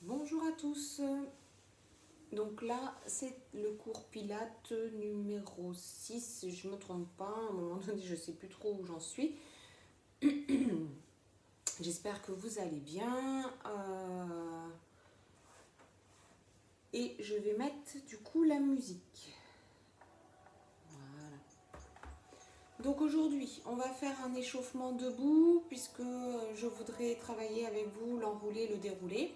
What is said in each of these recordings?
Bonjour à tous. Donc là, c'est le cours Pilates numéro 6, si je ne me trompe pas. À un moment donné, je ne sais plus trop où j'en suis. J'espère que vous allez bien. Et je vais mettre du coup la musique. Voilà. Donc aujourd'hui, on va faire un échauffement debout puisque je voudrais travailler avec vous l'enroulé, le déroulé.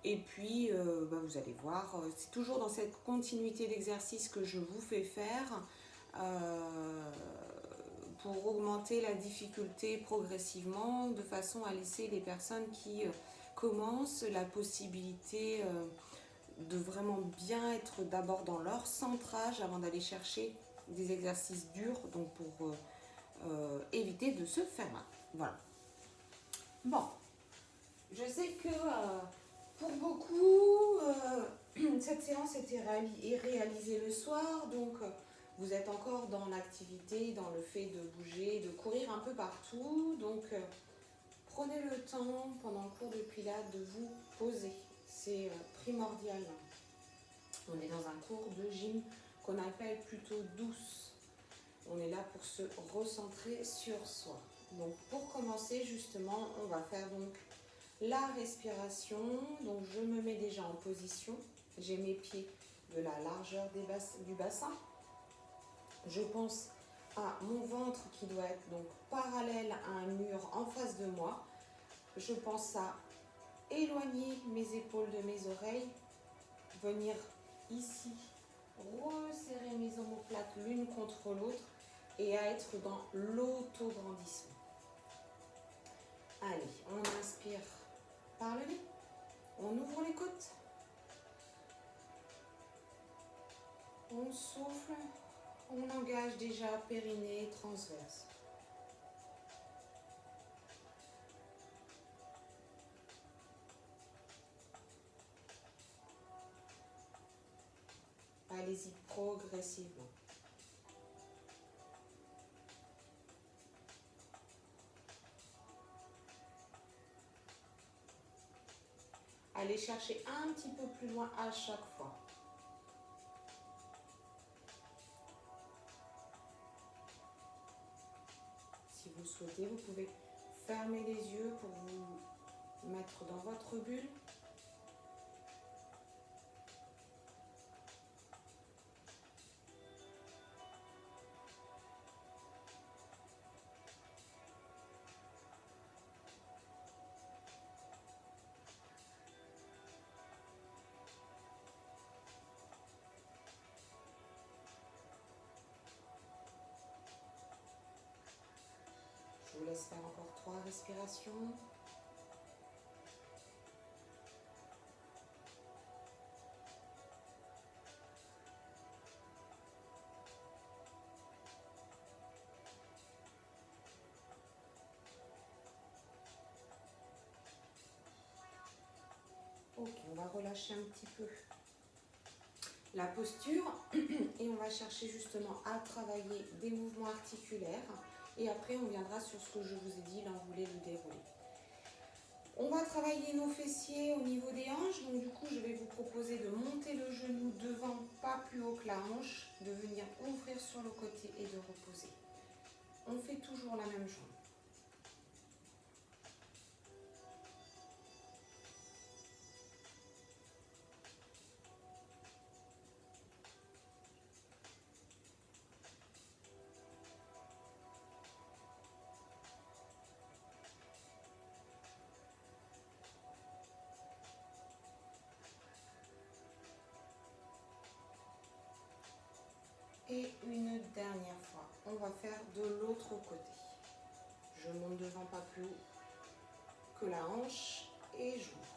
Et puis, vous allez voir, c'est toujours dans cette continuité d'exercice que je vous fais faire pour augmenter la difficulté progressivement, de façon à laisser les personnes qui commencent la possibilité de vraiment bien être d'abord dans leur centrage avant d'aller chercher des exercices durs, donc pour éviter de se faire mal. Voilà. Bon, je sais que pour beaucoup, cette séance était réalisée le soir, donc vous êtes encore dans l'activité, dans le fait de bouger, de courir un peu partout. Donc prenez le temps pendant le cours de Pilates de vous poser, c'est primordial. On est dans un cours de gym qu'on appelle plutôt douce. On est là pour se recentrer sur soi. Donc pour commencer justement, on va faire donc la respiration. Donc je me mets déjà en position. J'ai mes pieds de la largeur du bassin. Je pense à mon ventre qui doit être donc parallèle à un mur en face de moi. Je pense à éloigner mes épaules de mes oreilles, venir ici, resserrer mes omoplates l'une contre l'autre et à être dans l'autograndissement. Allez, on inspire par le nez, on ouvre les côtes, on souffle, on engage déjà périnée transverse. Allez-y progressivement. Allez chercher un petit peu plus loin à chaque fois. Si vous souhaitez, vous pouvez fermer les yeux pour vous mettre dans votre bulle. Je vous laisse faire encore 3 respirations. Ok, on va relâcher un petit peu la posture et on va chercher justement à travailler des mouvements articulaires et après on viendra sur ce que je vous ai dit, l'enroulé, le déroulé. On va travailler nos fessiers au niveau des hanches, donc du coup je vais vous proposer de monter le genou devant, pas plus haut que la hanche, de venir ouvrir sur le côté et de reposer. On fait toujours la même jambe. Et une dernière fois, on va faire de l'autre côté. Je monte devant pas plus haut que la hanche et j'ouvre.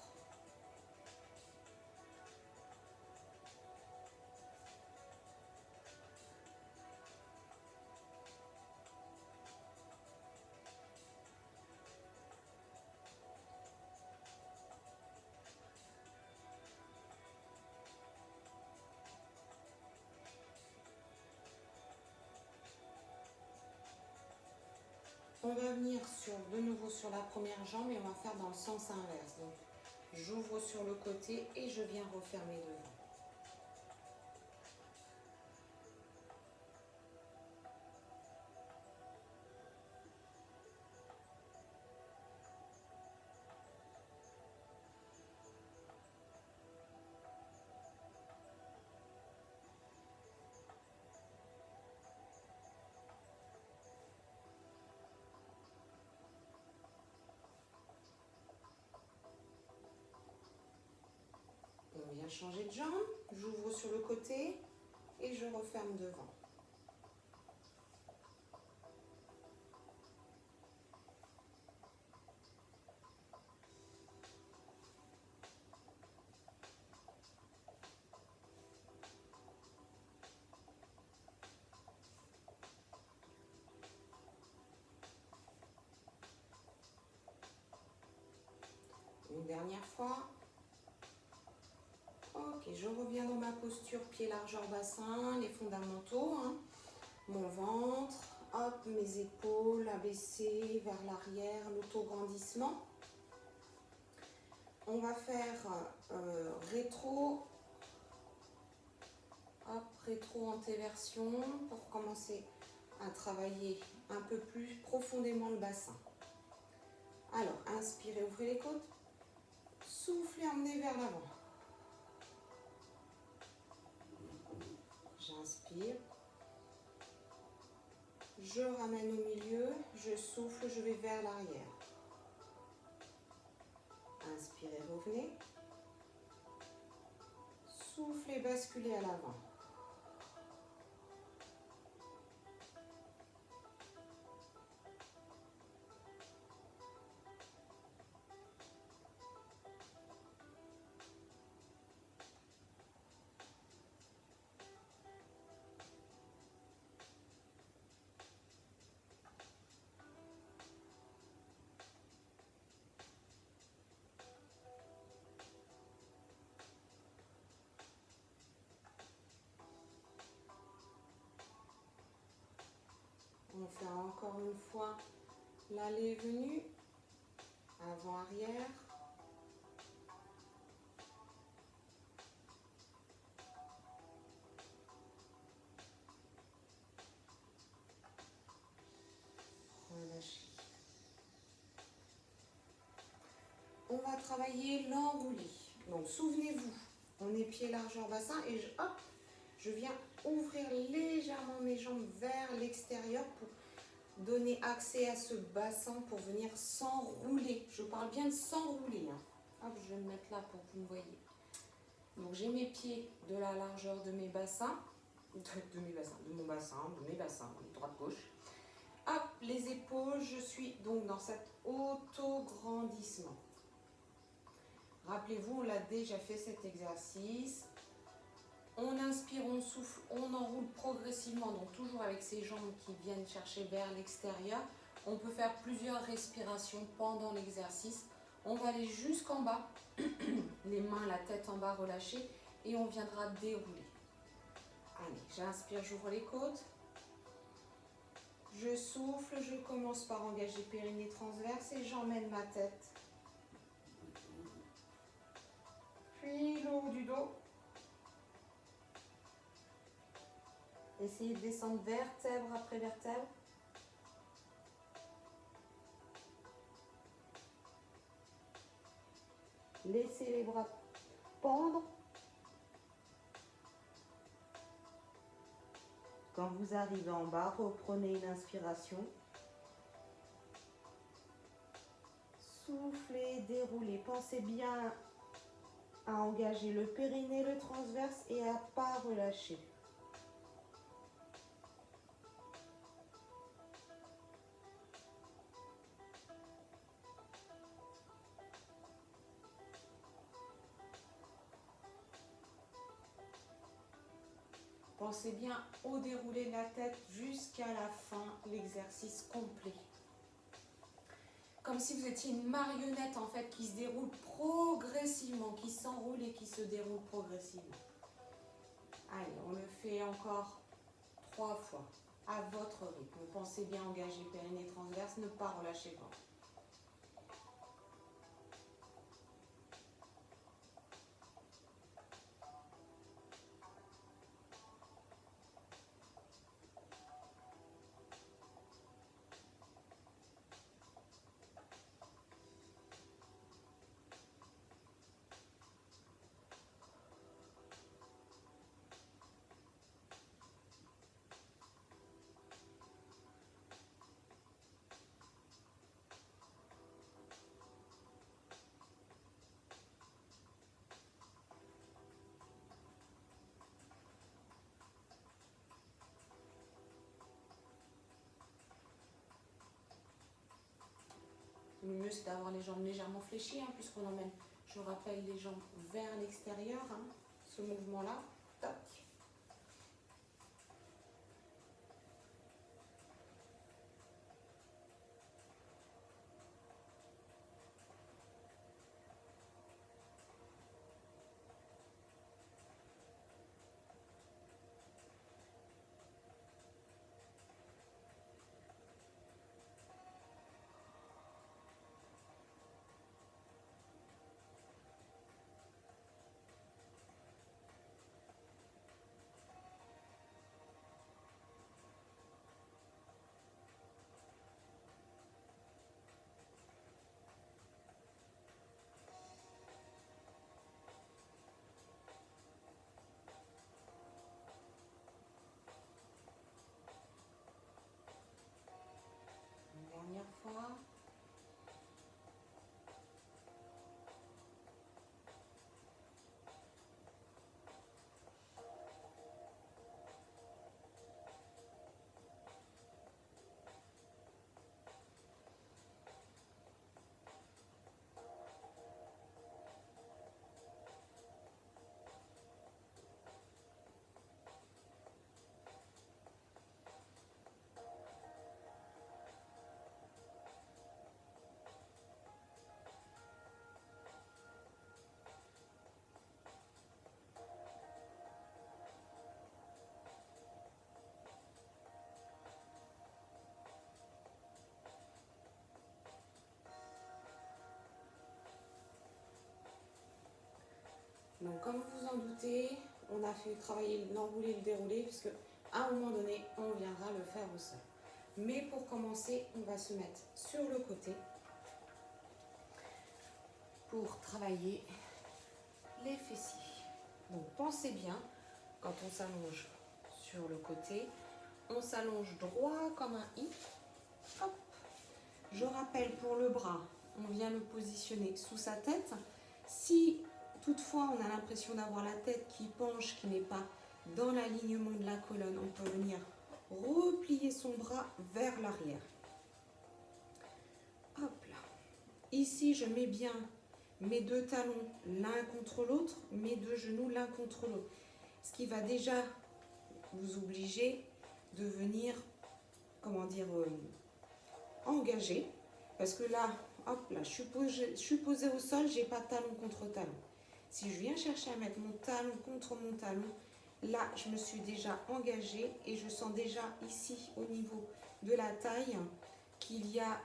On va venir de nouveau sur la première jambe et on va faire dans le sens inverse. Donc, J'ouvre sur le côté et je viens refermer devant. On vient changer de jambe, j'ouvre sur le côté et je referme devant. Une dernière fois. Ok, je reviens dans ma posture, pied largeur bassin, les fondamentaux, hein. Mon ventre, hop, mes épaules abaissées vers l'arrière, l'autograndissement. On va faire rétro, hop, rétro-antéversion pour commencer à travailler un peu plus profondément le bassin. Alors, inspirez, ouvrez les côtes, soufflez, emmenez vers l'avant. J'inspire, je ramène au milieu, je souffle, je vais vers l'arrière. Inspirez, revenez. Soufflez, basculez à l'avant. On fait encore une fois l'aller et venue, avant-arrière. Relâchez. On va travailler l'enroulé. Donc souvenez-vous, on est pied largeur bassin et je viens ouvrir légèrement mes jambes vers l'extérieur pour donner accès à ce bassin pour venir s'enrouler. Je parle bien de s'enrouler. Hein. Hop, je vais me mettre là pour que vous me voyez. Donc j'ai mes pieds de la largeur de mes bassins, de mon bassin, de mes bassins, droite-gauche. Hop, les épaules, je suis donc dans cet autograndissement. Rappelez-vous, on l'a déjà fait cet exercice. On inspire, on souffle, on enroule progressivement, donc toujours avec ces jambes qui viennent chercher vers l'extérieur. On peut faire plusieurs respirations pendant l'exercice. On va aller jusqu'en bas, les mains, la tête en bas relâchée, et on viendra dérouler. Allez, j'inspire, j'ouvre les côtes. Je souffle, je commence par engager périnée transverse et j'emmène ma tête. Puis le haut du dos. Essayez de descendre vertèbre après vertèbre. Laissez les bras pendre. Quand vous arrivez en bas, reprenez une inspiration. Soufflez, déroulez. Pensez bien à engager le périnée, le transverse et à ne pas relâcher. Pensez bien au déroulé de la tête jusqu'à la fin, l'exercice complet. Comme si vous étiez une marionnette en fait qui se déroule progressivement, qui s'enroule et qui se déroule progressivement. Allez, on le fait encore 3 fois, à votre rythme. Pensez bien engager périnée transverse, ne pas relâcher le ventre. mieux c'est d'avoir les jambes légèrement fléchies, hein, puisqu'on emmène, je rappelle, les jambes vers l'extérieur, hein, ce mouvement-là. Tac. Une dernière fois. Donc comme vous vous en doutez, on a fait travailler l'enroulé et le déroulé, puisque à un moment donné, on viendra le faire au sol. Mais pour commencer, on va se mettre sur le côté pour travailler les fessiers. Donc pensez bien, quand on s'allonge sur le côté, on s'allonge droit comme un I. Hop. Je rappelle pour le bras, on vient le positionner sous sa tête. Si toutefois on a l'impression d'avoir la tête qui penche, qui n'est pas dans l'alignement de la colonne, on peut venir replier son bras vers l'arrière. Hop là. Ici, je mets bien mes deux talons l'un contre l'autre, mes deux genoux l'un contre l'autre. Ce qui va déjà vous obliger de venir, comment dire, engager. Parce que là, hop là, je suis posée au sol, j'ai pas talon contre talon. Si je viens chercher à mettre mon talon contre mon talon, là, je me suis déjà engagée et je sens déjà ici, au niveau de la taille, qu'il y a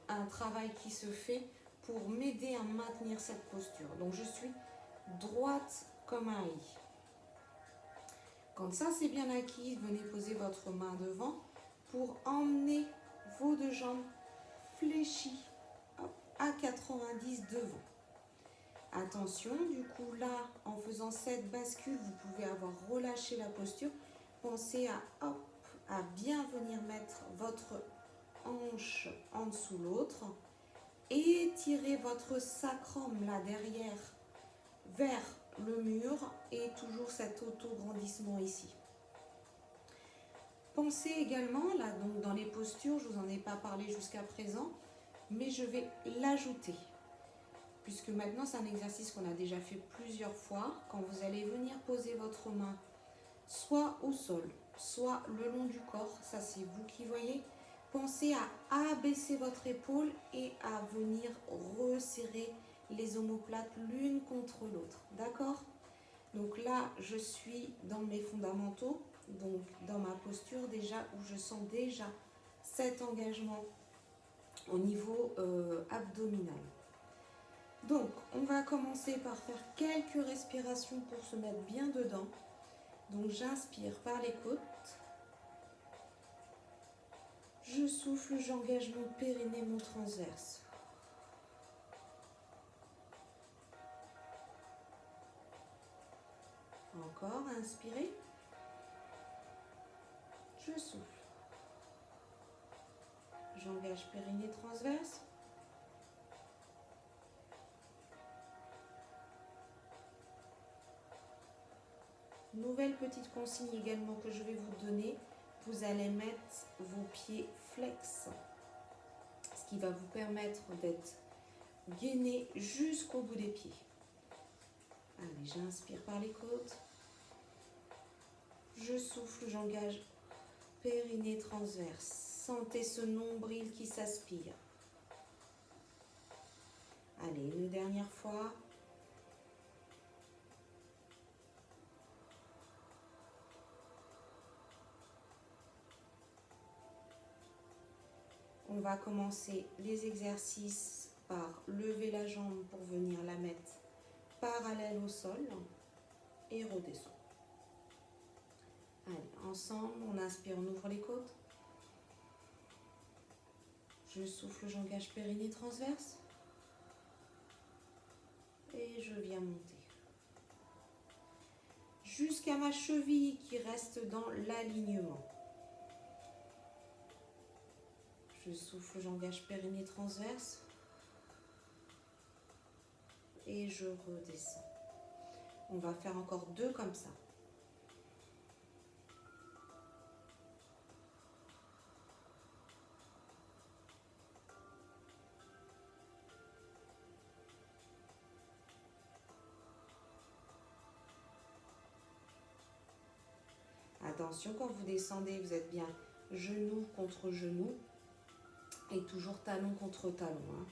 un travail qui se fait pour m'aider à maintenir cette posture. Donc, je suis droite comme un I. Quand ça, c'est bien acquis, venez poser votre main devant pour emmener vos deux jambes fléchies à 90 devant. Attention, du coup là, en faisant cette bascule, vous pouvez avoir relâché la posture. Pensez à bien venir mettre votre hanche en dessous l'autre. Étirez votre sacrum là derrière vers le mur et toujours cet auto-grandissement ici. Pensez également, là donc dans les postures, je ne vous en ai pas parlé jusqu'à présent, mais je vais l'ajouter. Puisque maintenant c'est un exercice qu'on a déjà fait plusieurs fois. Quand vous allez venir poser votre main soit au sol, soit le long du corps, ça c'est vous qui voyez, pensez à abaisser votre épaule et à venir resserrer les omoplates l'une contre l'autre, d'accord? Donc là, je suis dans mes fondamentaux, donc dans ma posture déjà, où je sens déjà cet engagement au niveau abdominal. Donc, on va commencer par faire quelques respirations pour se mettre bien dedans. Donc, j'inspire par les côtes. Je souffle, j'engage mon périnée, mon transverse. Encore, inspirez. Je souffle. J'engage périnée, transverse. Nouvelle petite consigne également que je vais vous donner. Vous allez mettre vos pieds flex. qui va vous permettre d'être gainé jusqu'au bout des pieds. Allez, j'inspire par les côtes. Je souffle, j'engage périnée transverse. Sentez ce nombril qui s'aspire. Allez, une dernière fois. On va commencer les exercices par lever la jambe pour venir la mettre parallèle au sol et redescendre. Allez, ensemble, on inspire, on ouvre les côtes. Je souffle, j'engage périnée transverse. Et je viens monter. Jusqu'à ma cheville qui reste dans l'alignement. Je souffle, j'engage périnée transverse. Et je redescends. On va faire encore 2 comme ça. Attention, quand vous descendez, vous êtes bien genou contre genou et toujours talon contre talon. Hein.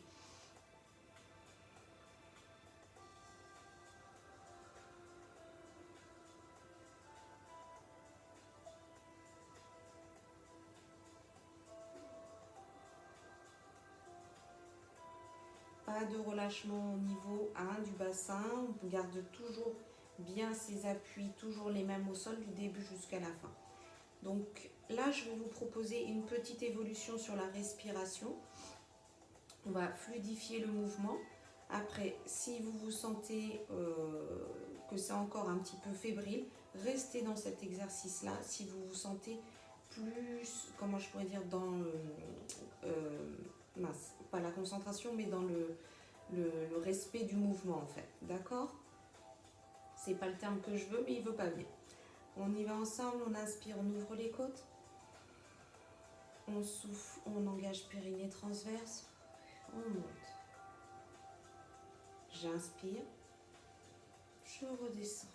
Pas de relâchement au niveau du bassin. On garde toujours bien ses appuis, toujours les mêmes au sol du début jusqu'à la fin. Donc là, je vais vous proposer une petite évolution sur la respiration. On va fluidifier le mouvement. Après, si vous vous sentez que c'est encore un petit peu fébrile, restez dans cet exercice-là. Si vous vous sentez plus, comment je pourrais dire, dans pas la concentration, mais dans le respect du mouvement en fait. D'accord? C'est pas le terme que je veux, mais il veut pas bien. On y va ensemble, on inspire, on ouvre les côtes. On souffle, on engage périnée transverse. On monte. J'inspire. Je redescends.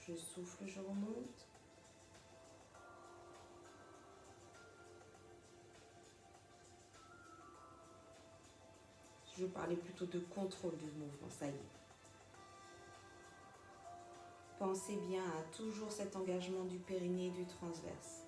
Je souffle, je remonte. Je parlais plutôt de contrôle du mouvement, ça y est. Pensez bien à toujours cet engagement du périnée et du transverse.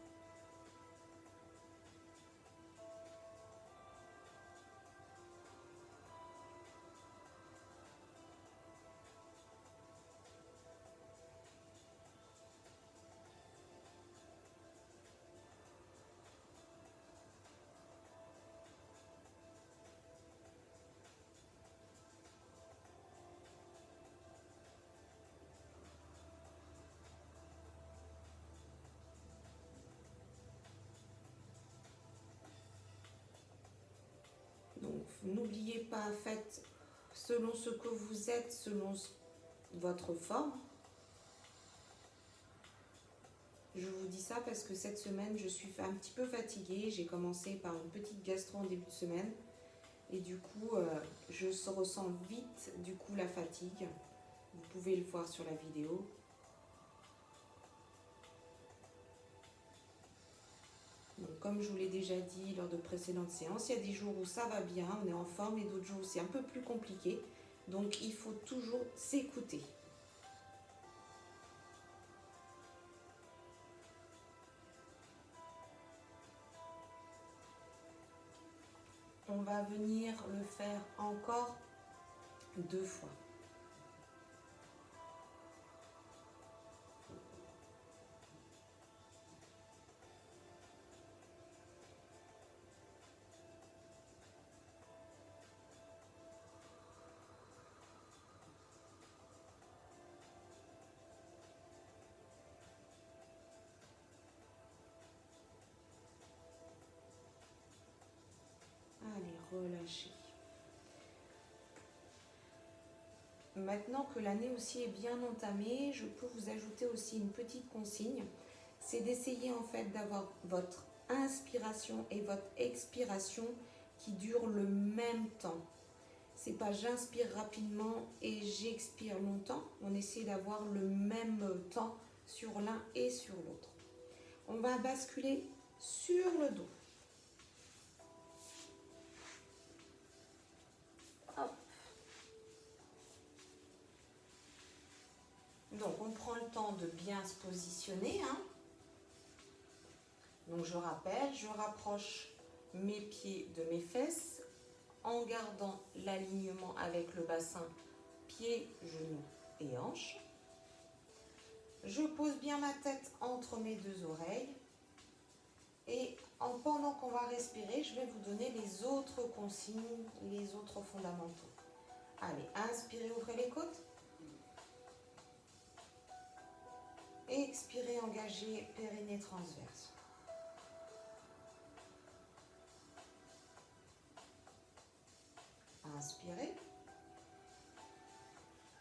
Donc, n'oubliez pas, faites selon ce que vous êtes, selon votre forme. Je vous dis ça parce que cette semaine, je suis un petit peu fatiguée. J'ai commencé par une petite gastro en début de semaine. Et du coup, je ressens vite la fatigue. Vous pouvez le voir sur la vidéo. Donc, comme je vous l'ai déjà dit lors de précédentes séances, il y a des jours où ça va bien, on est en forme, et d'autres jours où c'est un peu plus compliqué. Donc, il faut toujours s'écouter. On va venir le faire encore 2 fois. Allez, relâchez. Maintenant que l'année aussi est bien entamée, je peux vous ajouter aussi une petite consigne. C'est d'essayer en fait d'avoir votre inspiration et votre expiration qui durent le même temps. C'est pas j'inspire rapidement et j'expire longtemps. On essaie d'avoir le même temps sur l'un et sur l'autre. On va basculer sur le dos. Hop. Donc on prend le temps de bien se positionner. Donc je rappelle, je rapproche mes pieds de mes fesses en gardant l'alignement avec le bassin, pieds, genoux et hanches. Je pose bien ma tête entre mes deux oreilles. Et pendant qu'on va respirer, je vais vous donner les autres consignes, les autres fondamentaux. Allez, inspirez, ouvrez les côtes. Expirez, engagez, périnée transverse. Inspirez.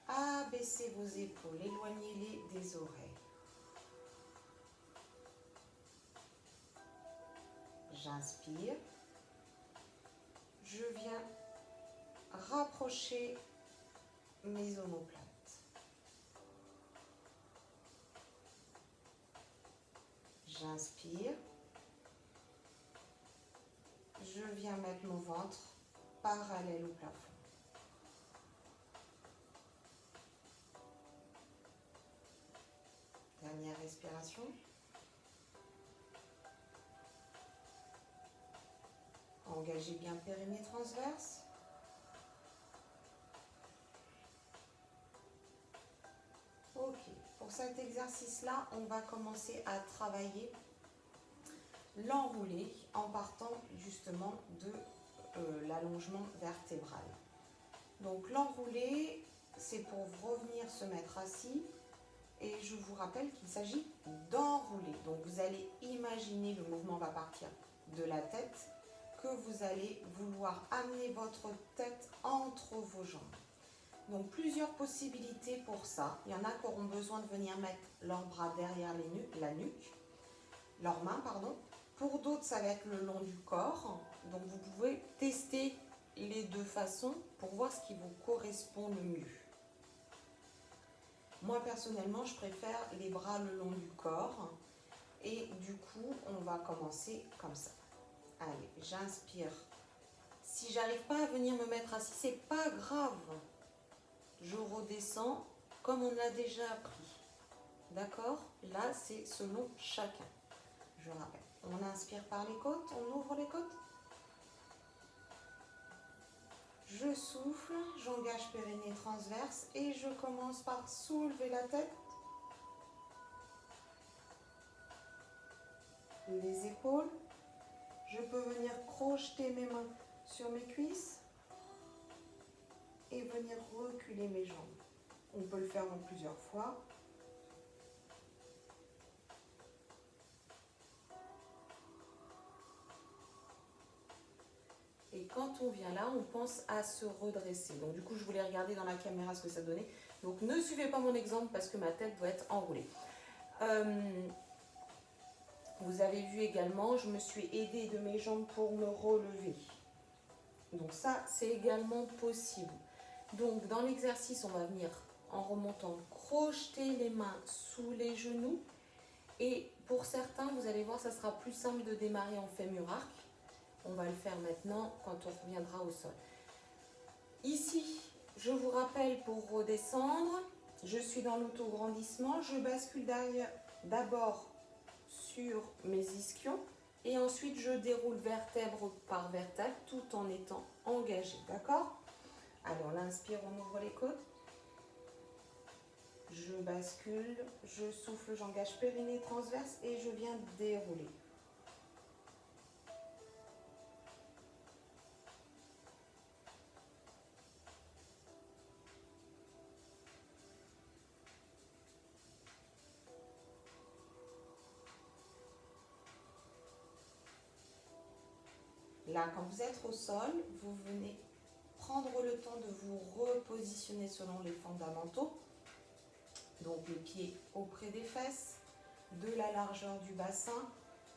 Abaissez vos épaules, éloignez-les des oreilles. J'inspire. Je viens rapprocher mes omoplates. J'inspire. Je viens mettre mon ventre parallèle au plafond. Dernière respiration. Engagez bien périnée transverse. Ok, pour cet exercice-là, on va commencer à travailler l'enroulé en partant justement de l'allongement vertébral. Donc l'enroulé, c'est pour revenir se mettre assis et je vous rappelle qu'il s'agit d'enrouler. Donc vous allez imaginer, le mouvement va partir de la tête, que vous allez vouloir amener votre tête entre vos jambes. Donc plusieurs possibilités pour ça. Il y en a qui auront besoin de venir mettre leurs bras derrière la nuque, leurs mains, pardon. Pour d'autres, ça va être le long du corps. Donc vous pouvez tester les deux façons pour voir ce qui vous correspond le mieux. Moi personnellement, je préfère les bras le long du corps. Et du coup, on va commencer comme ça. Allez, j'inspire. Si j'arrive pas à venir me mettre assis, c'est pas grave. Je redescends comme on a déjà appris. D'accord? Là, c'est selon chacun. Je rappelle. On inspire par les côtes, on ouvre les côtes. Je souffle, j'engage périnée transverse et je commence par soulever la tête. Les épaules. Je peux venir crocheter mes mains sur mes cuisses et venir reculer mes jambes. On peut le faire en plusieurs fois. Et quand on vient là, on pense à se redresser. Donc du coup, je voulais regarder dans la caméra ce que ça donnait. Donc ne suivez pas mon exemple parce que ma tête doit être enroulée. Vous avez vu également, je me suis aidée de mes jambes pour me relever. Donc ça, c'est également possible. Donc dans l'exercice, on va venir en remontant, crocheter les mains sous les genoux. Et pour certains, vous allez voir, ça sera plus simple de démarrer en fémur arc. On va le faire maintenant quand on reviendra au sol. Ici, je vous rappelle pour redescendre, je suis dans l'autograndissement, je bascule d'abord sur mes ischions et ensuite je déroule vertèbre par vertèbre tout en étant engagé, d'accord? Alors, on inspire, on ouvre les côtes. Je bascule, je souffle, j'engage périnée transverse et je viens dérouler. Là, quand vous êtes au sol, vous venez prendre le temps de vous repositionner selon les fondamentaux. Donc les pieds auprès des fesses, de la largeur du bassin,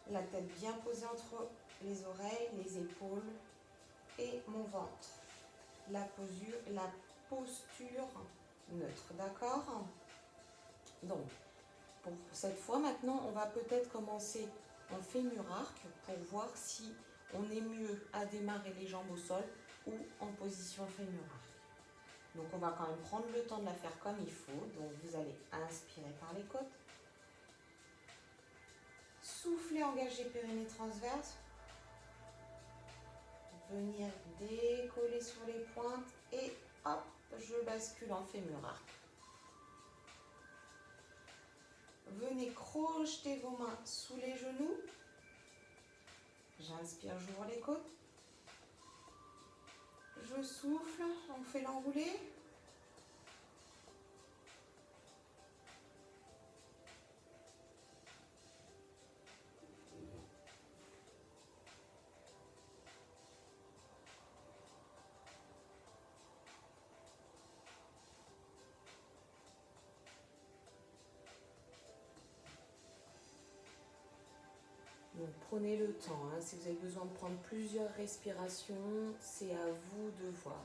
La tête bien posée entre les oreilles, les épaules et mon ventre. La posture neutre, d'accord? Donc, pour cette fois, maintenant, on va peut-être commencer en fémur arc pour voir si on est mieux à démarrer les jambes au sol ou en position fémur arc. Donc, on va quand même prendre le temps de la faire comme il faut. Donc, vous allez inspirer par les côtes. Souffler, engager périnée transverse. Venir décoller sur les pointes et hop, je bascule en fémur arc. Venez crocheter vos mains sous les genoux. J'inspire, j'ouvre les côtes. Je souffle, on fait l'enroulé. Donc prenez le temps, hein. Si vous avez besoin de prendre plusieurs respirations, c'est à vous de voir.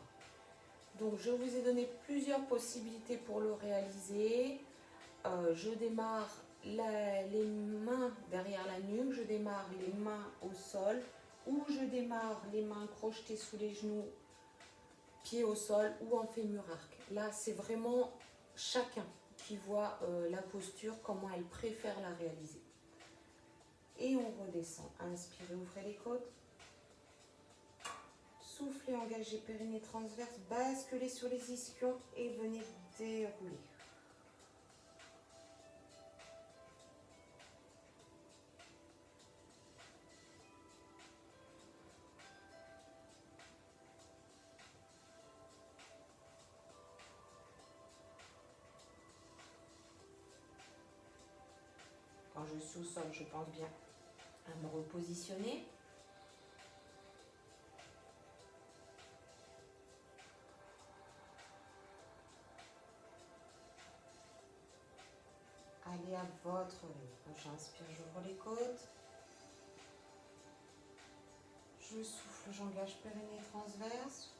Donc je vous ai donné plusieurs possibilités pour le réaliser. Je démarre les mains derrière la nuque, je démarre les mains au sol, ou je démarre les mains crochetées sous les genoux, pieds au sol ou en fémur arc. Là, c'est vraiment chacun qui voit la posture, comment elle préfère la réaliser. Et on redescend. Inspirez, ouvrez les côtes. Soufflez, engagez périnée transverse, basculez sur les ischions et venez dérouler. Quand je suis au sol, je pense bien à me repositionner. Allez à votre rythme. J'inspire, j'ouvre les côtes. Je souffle, j'engage périnée transverse.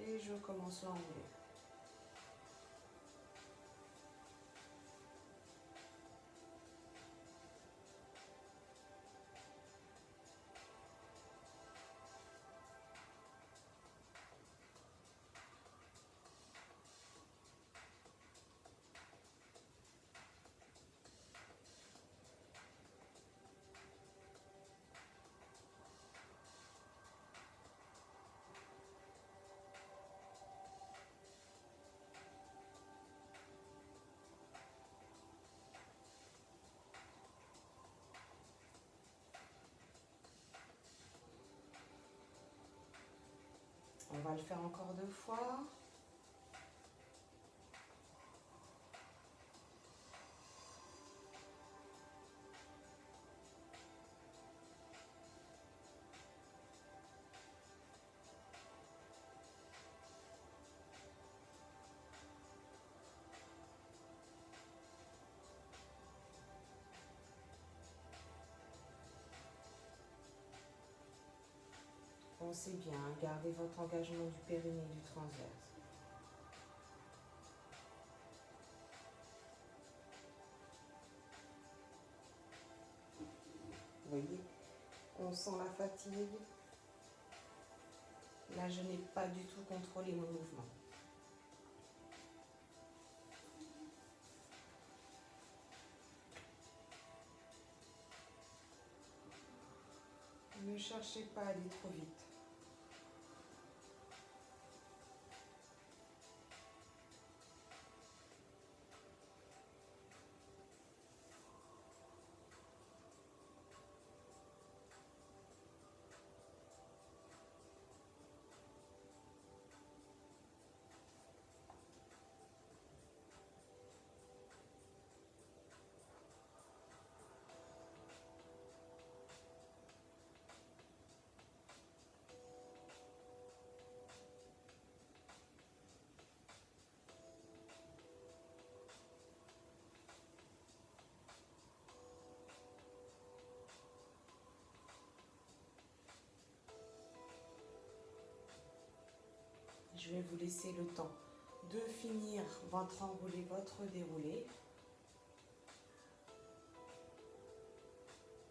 Et je commence l'enrouler. On va le faire encore 2 fois. Pensez bien, gardez votre engagement du périnée et du transverse. Vous voyez, on sent la fatigue. Là, je n'ai pas du tout contrôlé mon mouvement. Ne cherchez pas à aller trop vite. Je vais vous laisser le temps de finir votre enroulé, votre déroulé.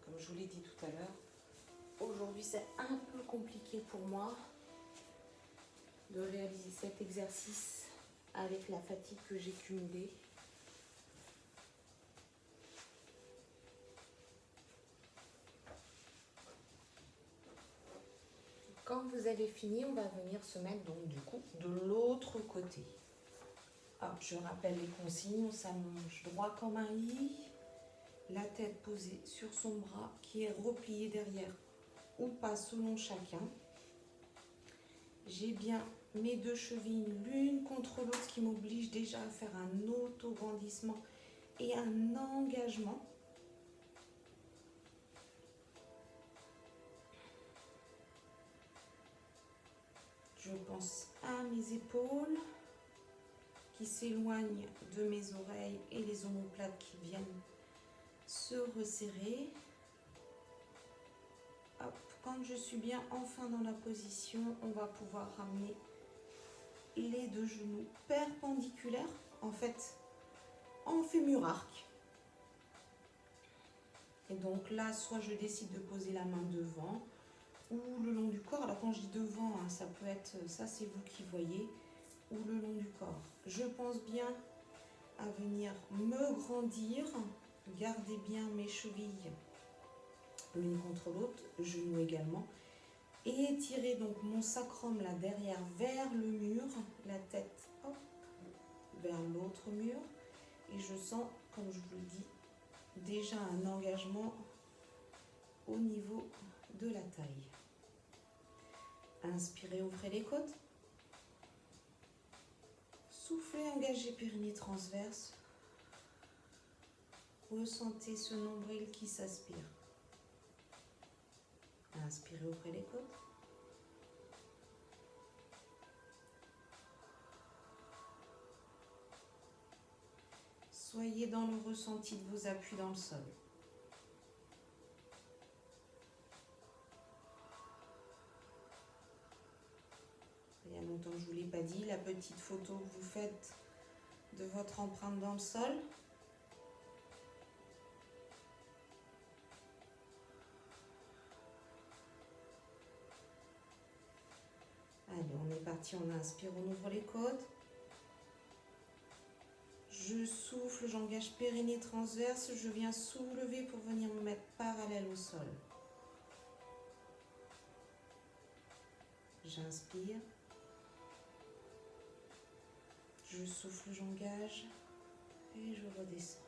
Comme je vous l'ai dit tout à l'heure, aujourd'hui c'est un peu compliqué pour moi de réaliser cet exercice avec la fatigue que j'ai cumulée. Quand vous avez fini, on va venir se mettre donc du coup de l'autre côté. Hop, je rappelle les consignes, on s'allonge droit comme un lit, la tête posée sur son bras qui est replié derrière ou pas selon chacun. J'ai bien mes deux chevilles l'une contre l'autre, ce qui m'oblige déjà à faire un auto-grandissement et un engagement. Je pense à mes épaules qui s'éloignent de mes oreilles et les omoplates qui viennent se resserrer. Hop, quand je suis bien enfin dans la position, on va pouvoir ramener les deux genoux perpendiculaires, en fait en fémur arc. Et donc là, soit je décide de poser la main devant ou le long du corps. Alors quand je dis devant, hein, ça peut être, ça c'est vous qui voyez, ou le long du corps. Je pense bien à venir me grandir, garder bien mes chevilles l'une contre l'autre, genoux également, et étirer donc mon sacrum là derrière vers le mur, la tête hop, vers l'autre mur, et je sens, comme je vous le dis, déjà un engagement au niveau de la taille. Inspirez, ouvrez les côtes. Soufflez, engagez périnée transverse. Ressentez ce nombril qui s'aspire. Inspirez, ouvrez les côtes. Soyez dans le ressenti de vos appuis dans le sol. Il y a longtemps que je ne vous l'ai pas dit, la petite photo que vous faites de votre empreinte dans le sol. Allez, on est parti, on inspire, on ouvre les côtes. Je souffle, j'engage périnée transverse, je viens soulever pour venir me mettre parallèle au sol. J'inspire. Je souffle, j'engage et je redescends.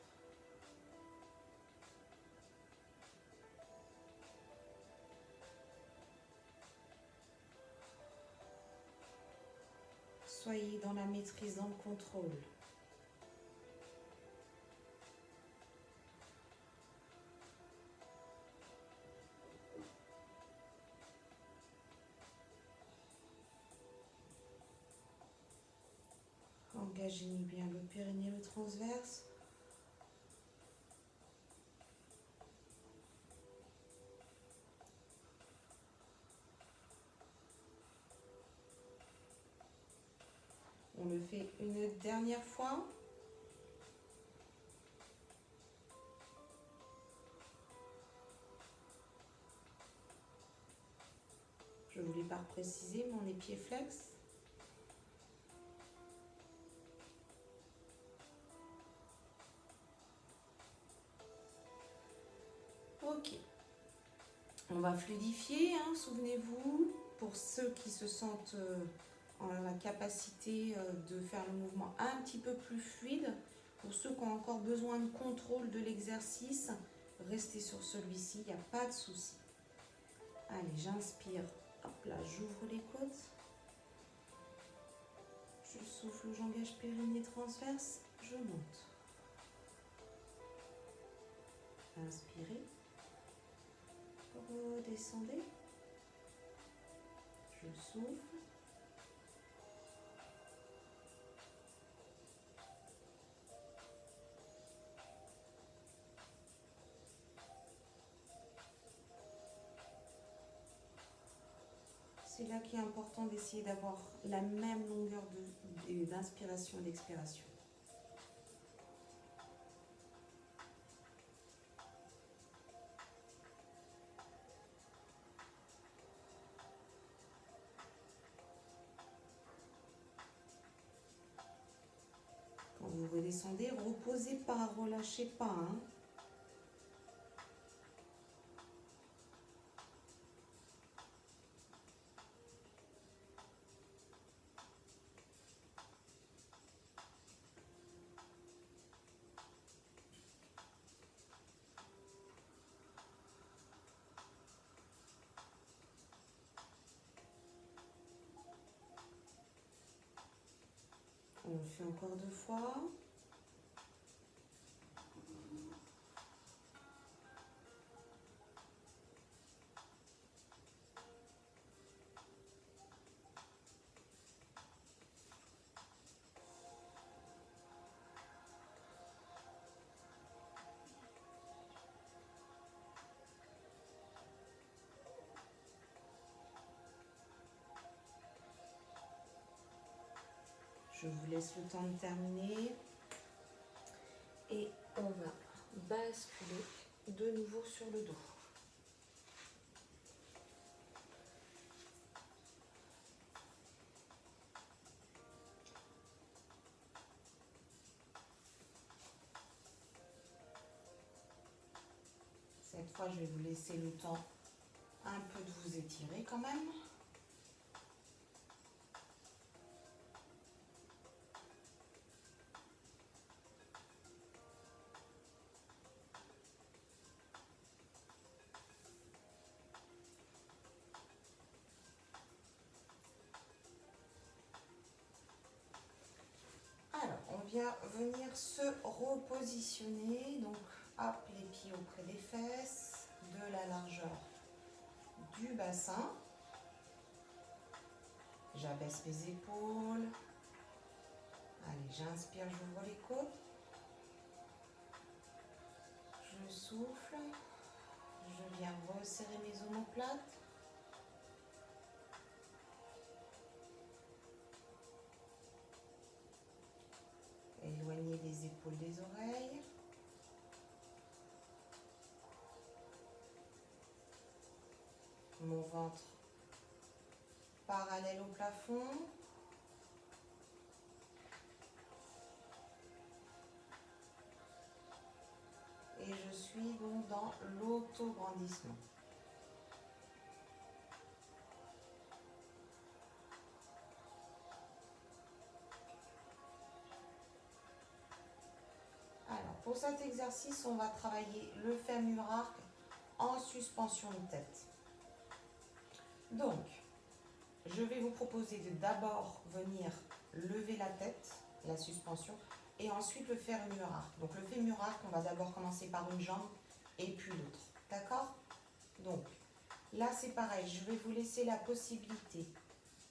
Soyez dans la maîtrise, dans le contrôle. Engagez bien le périnée, le transverse. On le fait une dernière fois. Je ne voulais pas préciser mon épied flex. Ok. On va fluidifier, hein, souvenez-vous, pour ceux qui se sentent en la capacité de faire le mouvement un petit peu plus fluide. Pour ceux qui ont encore besoin de contrôle de l'exercice, restez sur celui-ci, il n'y a pas de souci. Allez, j'inspire. Hop là, j'ouvre les côtes. Je souffle, j'engage périnée transverse, je monte. Inspirez. Redescendez. Je souffle. C'est la là qu'il est important d'essayer d'avoir la même longueur d'inspiration et d'expiration. Quand vous redescendez, reposez pas, relâchez pas, hein. On le fait encore 2 fois. Je vous laisse le temps de terminer. Et on va basculer de nouveau sur le dos. Cette fois, je vais vous laisser le temps un peu de vous étirer quand même. Alors, on vient venir se repositionner. Donc, hop, les pieds auprès des fesses, de la largeur du bassin. J'abaisse mes épaules. Allez, j'inspire, j'ouvre les côtes. Je souffle. Je viens resserrer mes omoplates. Éloigner les épaules des oreilles. Mon ventre parallèle au plafond. Et je suis donc dans l'auto-grandissement. Alors, pour cet exercice, on va travailler le fémur arc en suspension de tête. Donc, je vais vous proposer de d'abord venir lever la tête, la suspension, et ensuite le fémur arc. Donc, le fémur arc, on va d'abord commencer par une jambe et puis l'autre. D'accord? Donc, là, c'est pareil. Je vais vous laisser la possibilité,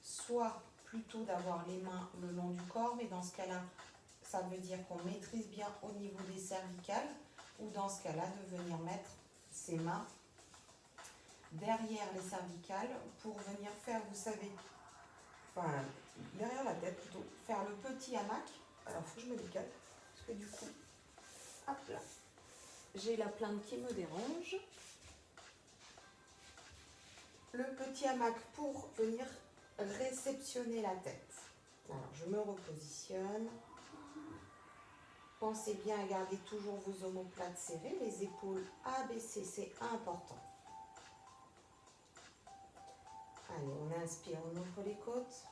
soit plutôt d'avoir les mains le long du corps, mais dans ce cas-là, ça veut dire qu'on maîtrise bien au niveau des cervicales, ou dans ce cas-là, de venir mettre ses mains derrière les cervicales pour venir faire, vous savez, enfin, derrière la tête plutôt, faire le petit hamac. Alors, il faut que je me décale, parce que du coup, hop là, j'ai la plainte qui me dérange. Le petit hamac pour venir réceptionner la tête. Alors, je me repositionne. Pensez bien à garder toujours vos omoplates serrées, les épaules abaissées, c'est important. Allez, on inspire, on ouvre les côtes.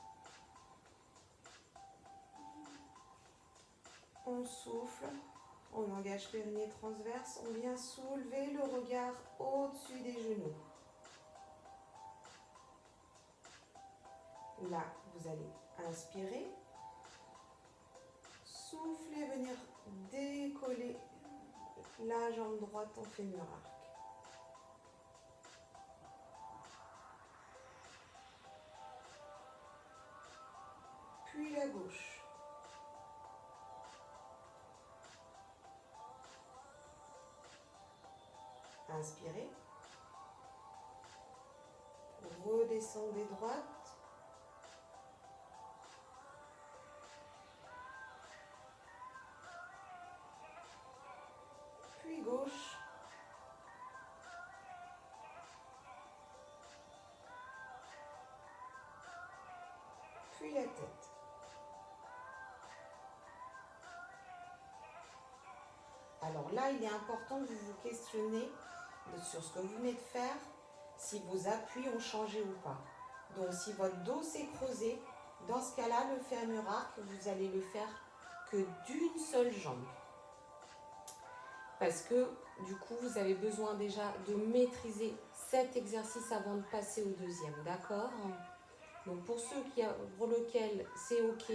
On souffle, on engage périnée transverse, on vient soulever le regard au-dessus des genoux. Là, vous allez inspirer, souffler, venir décoller la jambe droite en fémur arc. Puis la gauche. Inspirez. Redescendez droite. là, il est important que vous vous questionnez sur ce que vous venez de faire, si vos appuis ont changé ou pas. Donc, si votre dos s'est creusé, dans ce cas-là, le fémur arc, vous allez le faire que d'une seule jambe. Parce que, du coup, vous avez besoin déjà de maîtriser cet exercice avant de passer au deuxième, d'accord? Donc, pour ceux pour lesquels c'est OK,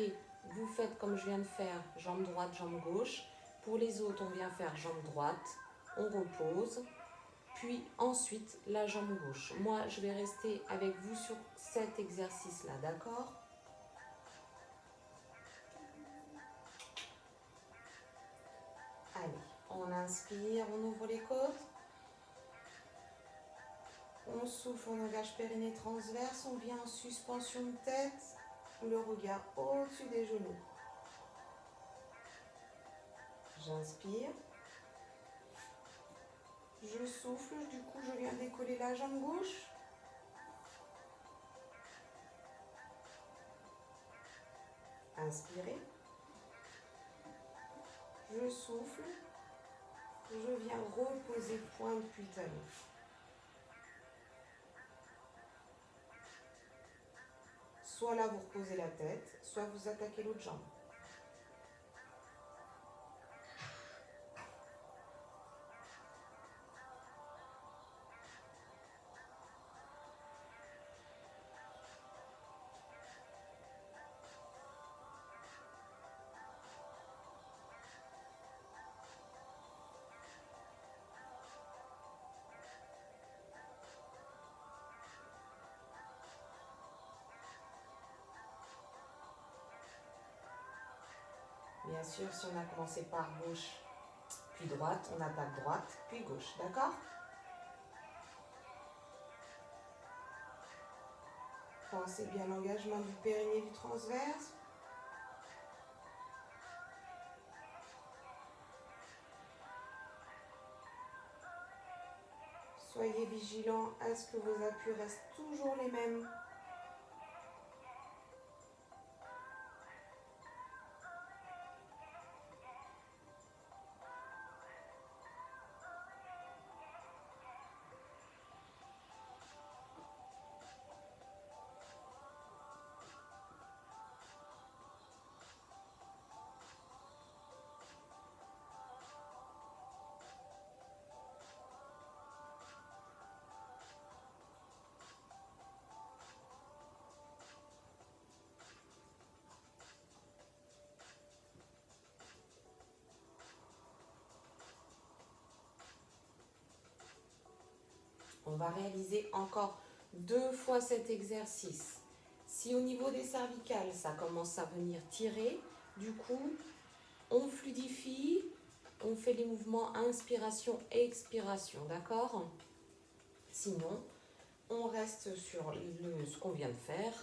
vous faites comme je viens de faire, jambe droite, jambe gauche. Pour les autres, on vient faire jambe droite, on repose. Puis ensuite, la jambe gauche. Moi, je vais rester avec vous sur cet exercice-là, d'accord? Allez, on inspire, on ouvre les côtes. On souffle, on engage périnée transverse, on vient en suspension de tête, le regard au-dessus des genoux. J'inspire. Je souffle, du coup je viens décoller la jambe gauche. Inspirez. Je souffle. Je viens reposer pointe puis talon. Soit là vous reposez la tête, soit vous attaquez l'autre jambe. Bien sûr, si on a commencé par gauche, puis droite, on attaque droite, puis gauche, d'accord? Pensez bien l'engagement du périnée du transverse. Soyez vigilants à ce que vos appuis restent toujours les mêmes. On va réaliser encore 2 fois cet exercice. Si au niveau des cervicales, ça commence à venir tirer, du coup, on fluidifie, on fait les mouvements inspiration, expiration, d'accord? Sinon, on reste sur ce qu'on vient de faire.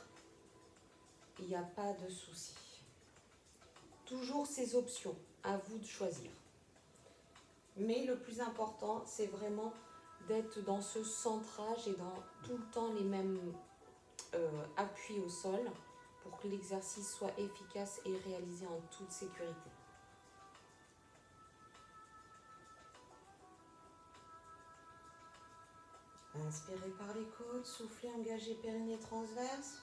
Il n'y a pas de souci. Toujours ces options, à vous de choisir. Mais le plus important, c'est vraiment d'être dans ce centrage et dans tout le temps les mêmes appuis au sol pour que l'exercice soit efficace et réalisé en toute sécurité. Inspirez par les côtes, soufflez, engagez périnée transverse.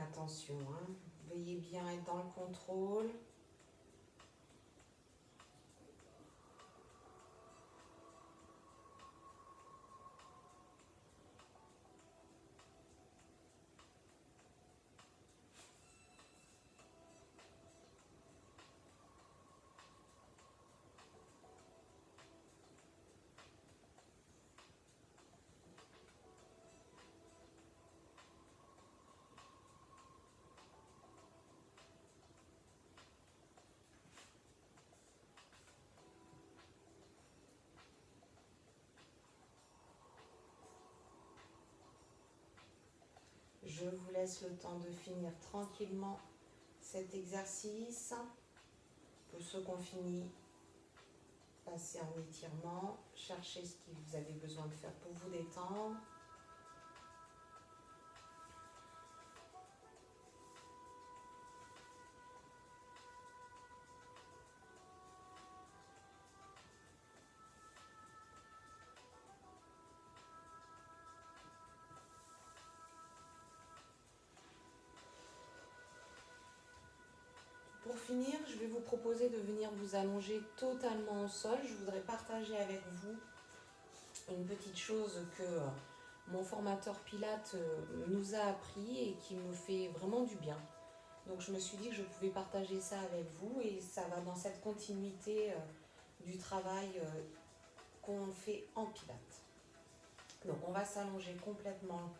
Attention, hein, veuillez bien être dans le contrôle. Je vous laisse le temps de finir tranquillement cet exercice. Pour ceux qui ont fini, passez en étirement, cherchez ce que vous avez besoin de faire pour vous détendre. Pour finir, je vais vous proposer de venir vous allonger totalement au sol. Je voudrais partager avec vous une petite chose que mon formateur Pilates nous a appris et qui me fait vraiment du bien. Donc je me suis dit que je pouvais partager ça avec vous et ça va dans cette continuité du travail qu'on fait en Pilates. Donc on va s'allonger complètement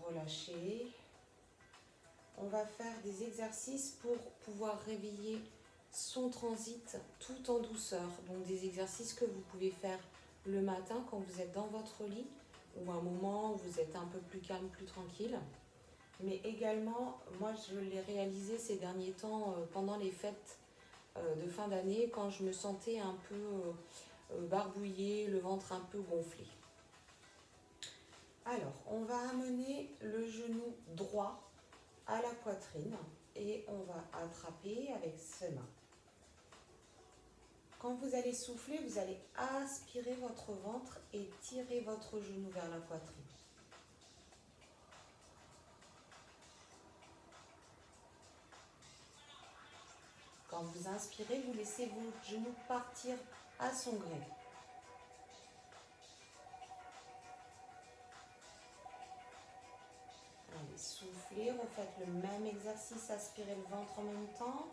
relâché. On va faire des exercices pour pouvoir réveiller son transit tout en douceur. Donc des exercices que vous pouvez faire le matin quand vous êtes dans votre lit ou un moment où vous êtes un peu plus calme, plus tranquille. Mais également, moi je l'ai réalisé ces derniers temps pendant les fêtes de fin d'année quand je me sentais un peu barbouillée, le ventre un peu gonflé. Alors, on va amener le genou droit à la poitrine et on va attraper avec ses mains. Quand vous allez souffler, vous allez aspirer votre ventre et tirer votre genou vers la poitrine. Quand vous inspirez, vous laissez vos genoux partir à son gré. Allez, soufflez, refaites le même exercice, aspirez le ventre en même temps.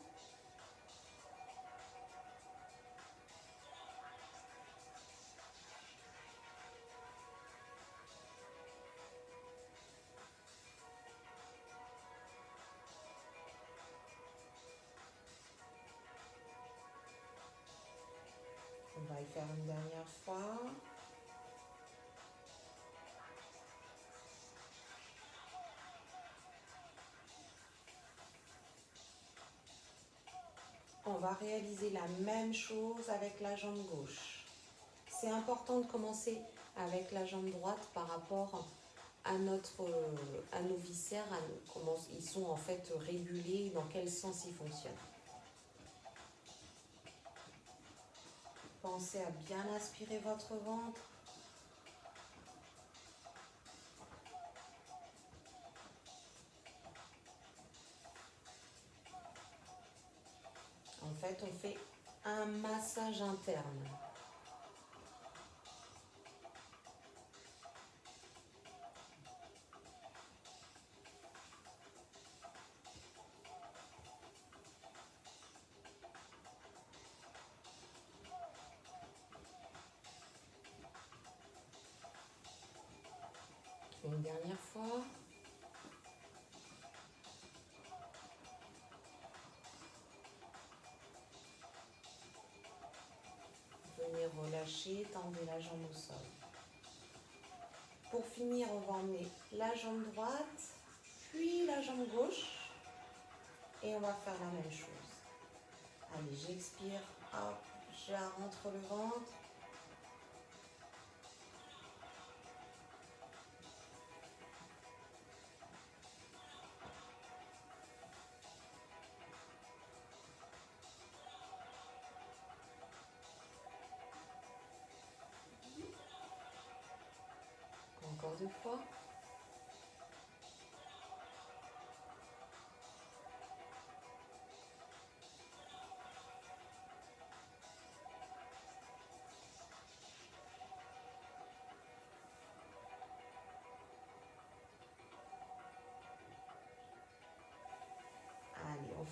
On va y faire une dernière fois. On va réaliser la même chose avec la jambe gauche. C'est important de commencer avec la jambe droite par rapport à nos viscères, comment ils sont en fait régulés, dans quel sens ils fonctionnent. Pensez à bien aspirer votre ventre. En fait, on fait un massage interne. Une dernière fois. Venez relâcher, tendez la jambe au sol. Pour finir, on va emmener la jambe droite, puis la jambe gauche. Et on va faire la même chose. Allez, j'expire, hop, je rentre le ventre. Encore deux fois.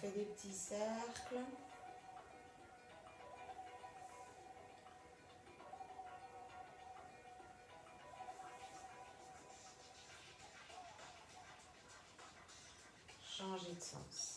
fait des petits cercles. Changez de sens.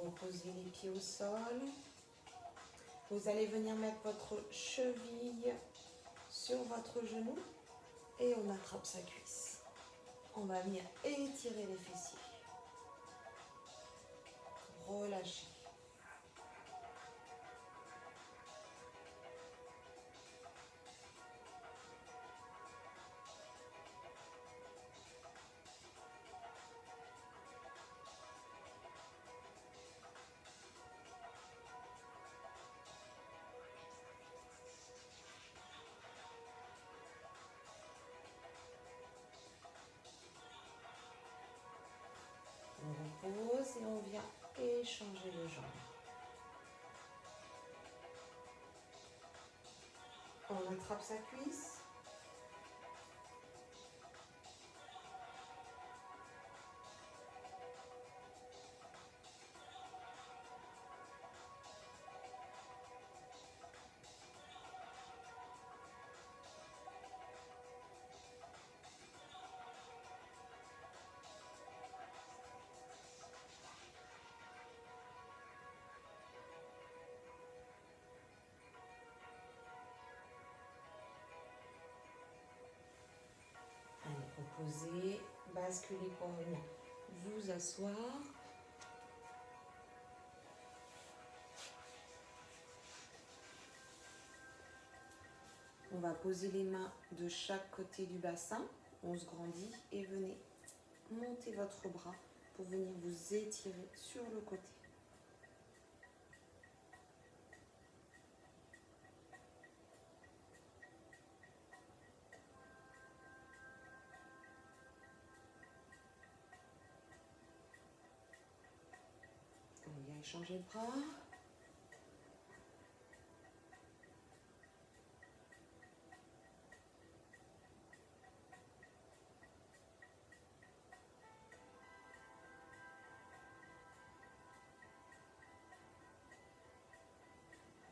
Reposez les pieds au sol. Vous allez venir mettre votre cheville sur votre genou et on attrape sa cuisse. On va venir étirer les fessiers. Relâchez. On repose et on vient échanger les jambes. On attrape sa cuisse. Reposez, basculez pour venir vous asseoir. On va poser les mains de chaque côté du bassin. On se grandit et venez monter votre bras pour venir vous étirer sur le côté. On vient échanger le bras.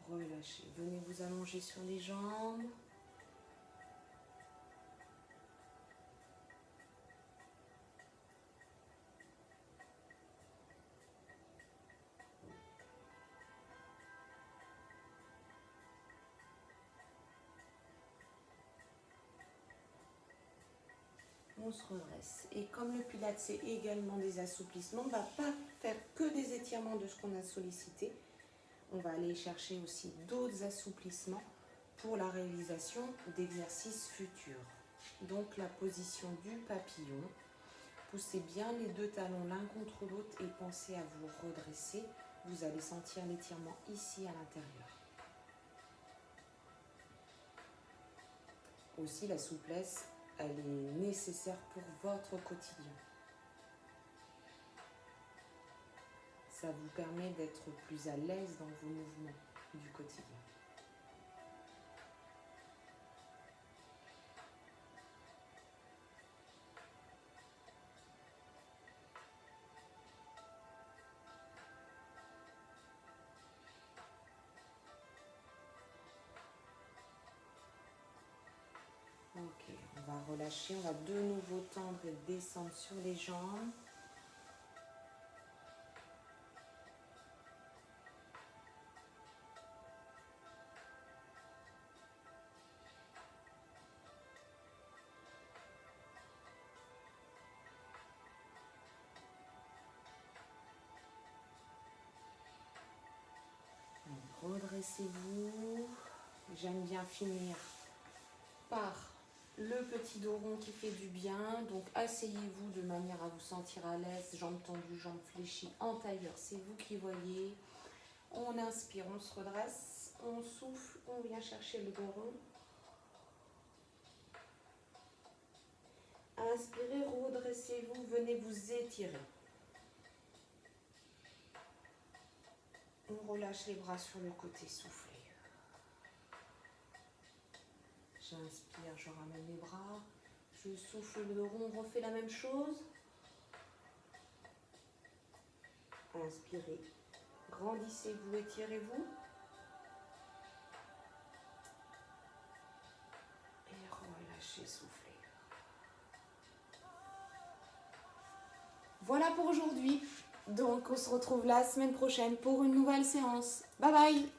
Relâchez. Venez vous allonger sur les jambes. On se redresse. Et comme le pilates, c'est également des assouplissements, on ne va pas faire que des étirements de ce qu'on a sollicité. On va aller chercher aussi d'autres assouplissements pour la réalisation d'exercices futurs. Donc la position du papillon. Poussez bien les deux talons l'un contre l'autre et pensez à vous redresser. Vous allez sentir l'étirement ici à l'intérieur. Aussi la souplesse, elle est nécessaire pour votre quotidien. Ça vous permet d'être plus à l'aise dans vos mouvements du quotidien. Ok, on va relâcher, on va de nouveau tendre et descendre sur les jambes. Redressez-vous. J'aime bien finir par le petit dos rond qui fait du bien. Donc asseyez-vous de manière à vous sentir à l'aise, jambes tendues, jambes fléchies, en tailleur. C'est vous qui voyez. On inspire, on se redresse, on souffle, on vient chercher le dos rond. Inspirez, redressez-vous, venez vous étirer. On relâche les bras sur le côté, soufflez. J'inspire, je ramène les bras. Je souffle le rond, on refait la même chose. Inspirez. Grandissez-vous, étirez-vous. Et relâchez, soufflez. Voilà pour aujourd'hui. Donc on se retrouve la semaine prochaine pour une nouvelle séance. Bye bye!